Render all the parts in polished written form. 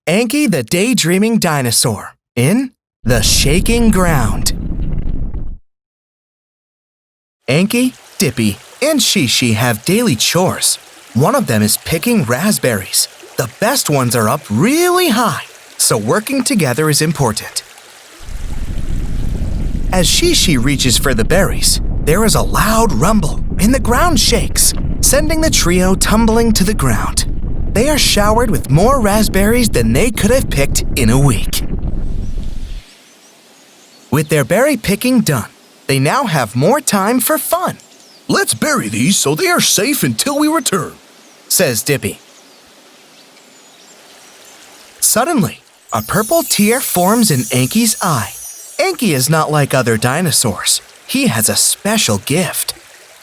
Anke the Daydreaming Dinosaur in The Shaking Ground. Anke, Dippy, and Shishi have daily chores. One of them is picking raspberries. The best ones are up really high, so working together is important. As Shishi reaches for the berries, there is a loud rumble and the ground shakes, sending the trio tumbling to the ground. They are showered with more raspberries than they could have picked in a week. With their berry picking done, they now have more time for fun. "Let's bury these so they are safe until we return," says Dippy. Suddenly, a purple tear forms in Anke's eye. Anke is not like other dinosaurs. He has a special gift.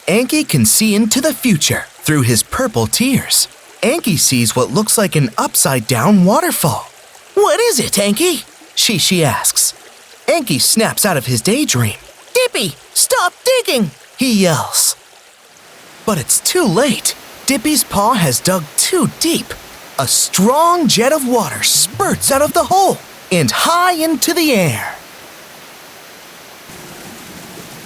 Anke can see into the future through his purple tears. Anke sees what looks like an upside-down waterfall. "What is it, Anke?" Shishi asks. Anke snaps out of his daydream. "Dippy, stop digging!" he yells. But it's too late. Dippy's paw has dug too deep. A strong jet of water spurts out of the hole and high into the air.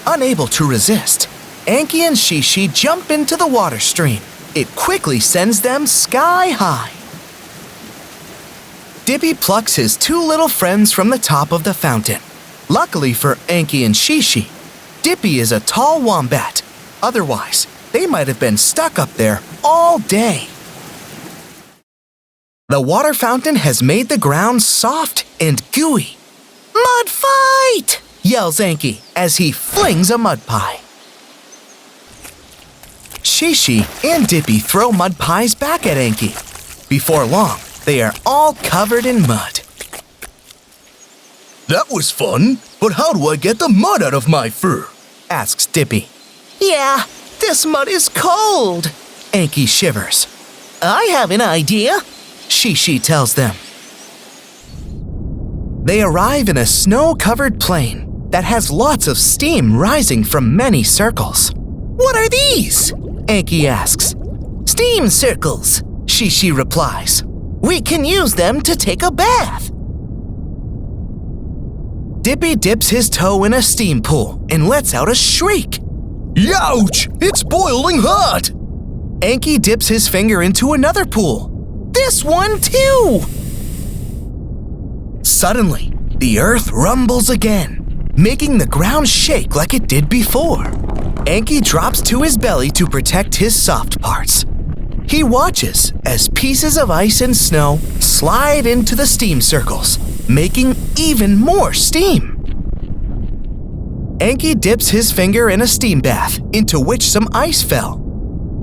Unable to resist, Anke and Shishi jump into the water stream. It quickly sends them sky high. Dippy plucks his two little friends from the top of the fountain. Luckily for Anke and Shishi, Dippy is a tall wombat. Otherwise, they might have been stuck up there all day. The water fountain has made the ground soft and gooey. "Mud fight!" yells Anke as he flings a mud pie. Shishi and Dippy throw mud pies back at Anke. Before long, they are all covered in mud. "That was fun, but how do I get the mud out of my fur?" asks Dippy. "Yeah, this mud is cold," Anke shivers. "I have an idea," Shishi tells them. They arrive in a snow-covered plain that has lots of steam rising from many circles. "What are these?" Anke asks. "Steam circles," Shishi replies. "We can use them to take a bath." Dippy dips his toe in a steam pool and lets out a shriek. "Youch! It's boiling hot!" Anke dips his finger into another pool. "This one too!" Suddenly, the earth rumbles again, making the ground shake like it did before. Anke drops to his belly to protect his soft parts. He watches as pieces of ice and snow slide into the steam circles, making even more steam. Anke dips his finger in a steam bath into which some ice fell.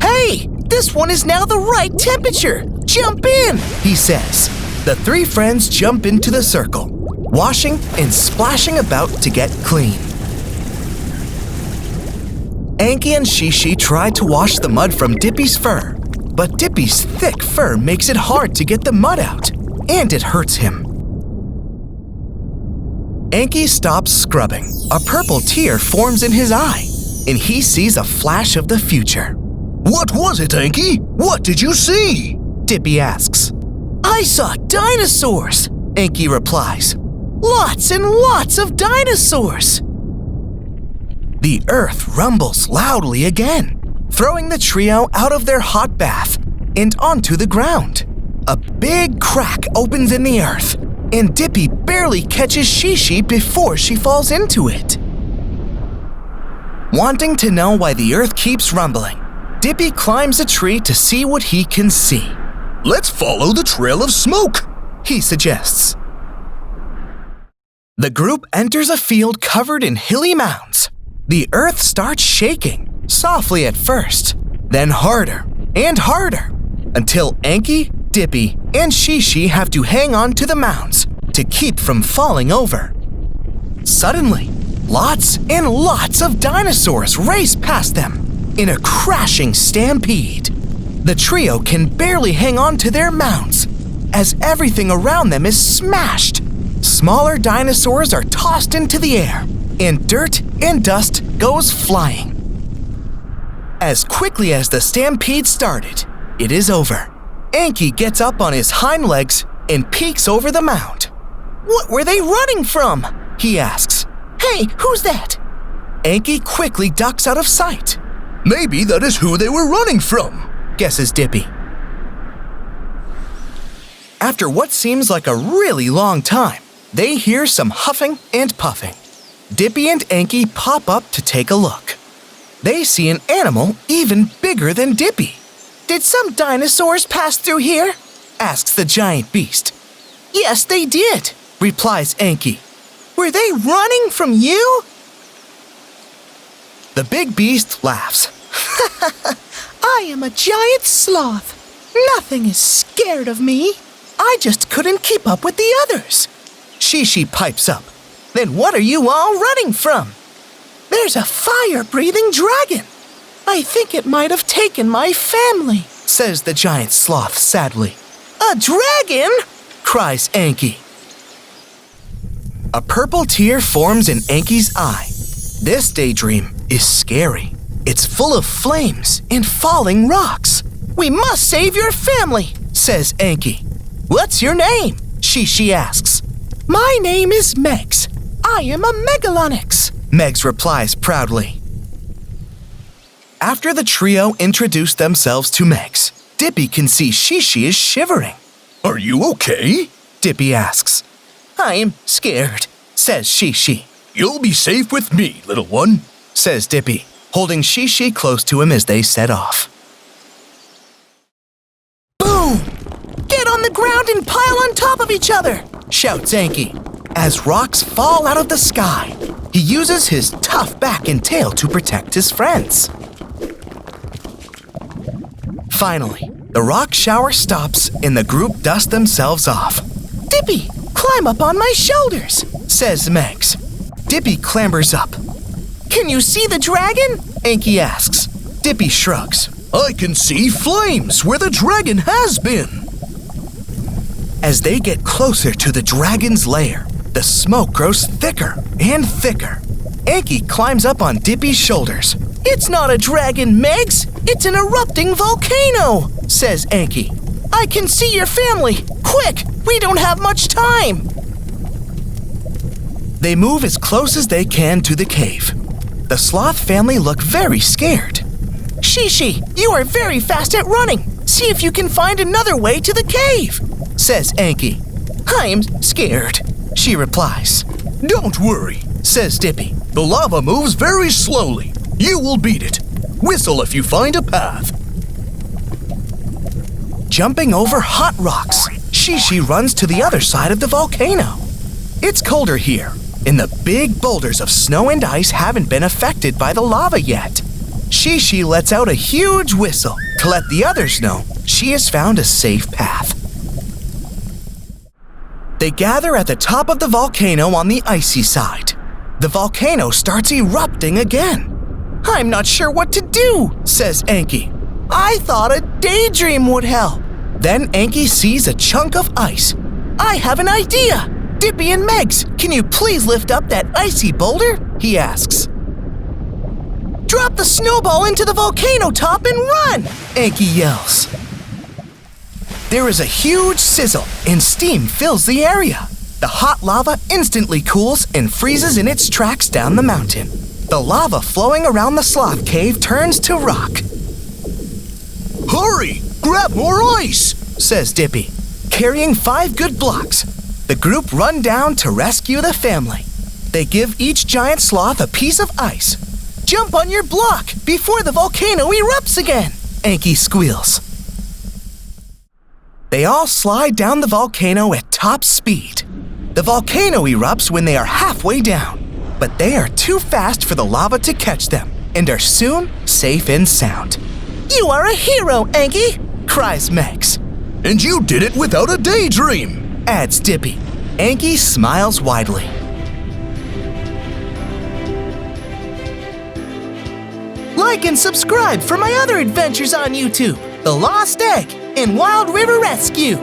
"Hey, this one is now the right temperature! Jump in!" he says. The three friends jump into the circle, washing and splashing about to get clean. Anke and Shishi try to wash the mud from Dippy's fur, but Dippy's thick fur makes it hard to get the mud out, and it hurts him. Anke stops scrubbing. A purple tear forms in his eye, and he sees a flash of the future. "What was it, Anke? What did you see?" Dippy asks. "I saw dinosaurs," Anke replies. "Lots and lots of dinosaurs." The earth rumbles loudly again, throwing the trio out of their hot bath and onto the ground. A big crack opens in the earth, and Dippy barely catches Shishi before she falls into it. Wanting to know why the earth keeps rumbling, Dippy climbs a tree to see what he can see. "Let's follow the trail of smoke," he suggests. The group enters a field covered in hilly mounds. The earth starts shaking, softly at first, then harder and harder, until Anke, Dippy, and Shishi have to hang on to the mounds to keep from falling over. Suddenly, lots and lots of dinosaurs race past them in a crashing stampede. The trio can barely hang on to their mounds as everything around them is smashed. Smaller dinosaurs are tossed into the air, and dirt and dust goes flying. As quickly as the stampede started, it is over. Anke gets up on his hind legs and peeks over the mound. What were they running from? He asks. Hey, who's that? Anke quickly ducks out of sight. Maybe that is who they were running from, guesses Dippy. After what seems like a really long time, they hear some huffing and puffing. Dippy and Anke pop up to take a look. They see an animal even bigger than Dippy. Did some dinosaurs pass through here? Asks the giant beast. Yes, they did, replies Anke. Were they running from you? The big beast laughs. I am a giant sloth. Nothing is scared of me. I just couldn't keep up with the others. Shishi pipes up. Then what are you all running from? There's a fire-breathing dragon. I think it might have taken my family, says the giant sloth sadly. A dragon? Cries Anke. A purple tear forms in Anke's eye. This daydream is scary. It's full of flames and falling rocks. We must save your family, says Anke. What's your name? Shishi asks. My name is Megs. I am a Megalonyx, Megs replies proudly. After the trio introduce themselves to Megs, Dippy can see Shishi is shivering. Are you okay? Dippy asks. I'm scared, says Shishi. You'll be safe with me, little one, says Dippy, holding Shishi close to him as they set off. Boom! Get on the ground and pile on top of each other, shouts Anke. As rocks fall out of the sky, he uses his tough back and tail to protect his friends. Finally, the rock shower stops and the group dust themselves off. Dippy, climb up on my shoulders, says Megs. Dippy clambers up. Can you see the dragon? Anke asks. Dippy shrugs. I can see flames where the dragon has been. As they get closer to the dragon's lair, the smoke grows thicker and thicker. Anke climbs up on Dippy's shoulders. It's not a dragon, Megs. It's an erupting volcano, says Anke. I can see your family. Quick, we don't have much time. They move as close as they can to the cave. The sloth family look very scared. Shishi, you are very fast at running. See if you can find another way to the cave, says Anke. I'm scared, she replies. Don't worry, says Dippy. The lava moves very slowly. You will beat it. Whistle if you find a path. Jumping over hot rocks, Shishi runs to the other side of the volcano. It's colder here, and the big boulders of snow and ice haven't been affected by the lava yet. Shishi lets out a huge whistle to let the others know she has found a safe path. They gather at the top of the volcano on the icy side. The volcano starts erupting again. I'm not sure what to do, says Anke. I thought a daydream would help. Then Anke sees a chunk of ice. I have an idea. Dippy and Megs, can you please lift up that icy boulder? He asks. Drop the snowball into the volcano top and run, Anke yells. There is a huge sizzle and steam fills the area. The hot lava instantly cools and freezes in its tracks down the mountain. The lava flowing around the sloth cave turns to rock. Hurry! Grab more ice, says Dippy. Carrying 5 good blocks, the group run down to rescue the family. They give each giant sloth a piece of ice. Jump on your block before the volcano erupts again, Anke squeals. They all slide down the volcano at top speed. The volcano erupts when they are halfway down, but they are too fast for the lava to catch them and are soon safe and sound. You are a hero, Anke, cries Megs. And you did it without a daydream, adds Dippy. Anke smiles widely. Like and subscribe for my other adventures on YouTube, The Lost Egg and Wild River Rescue.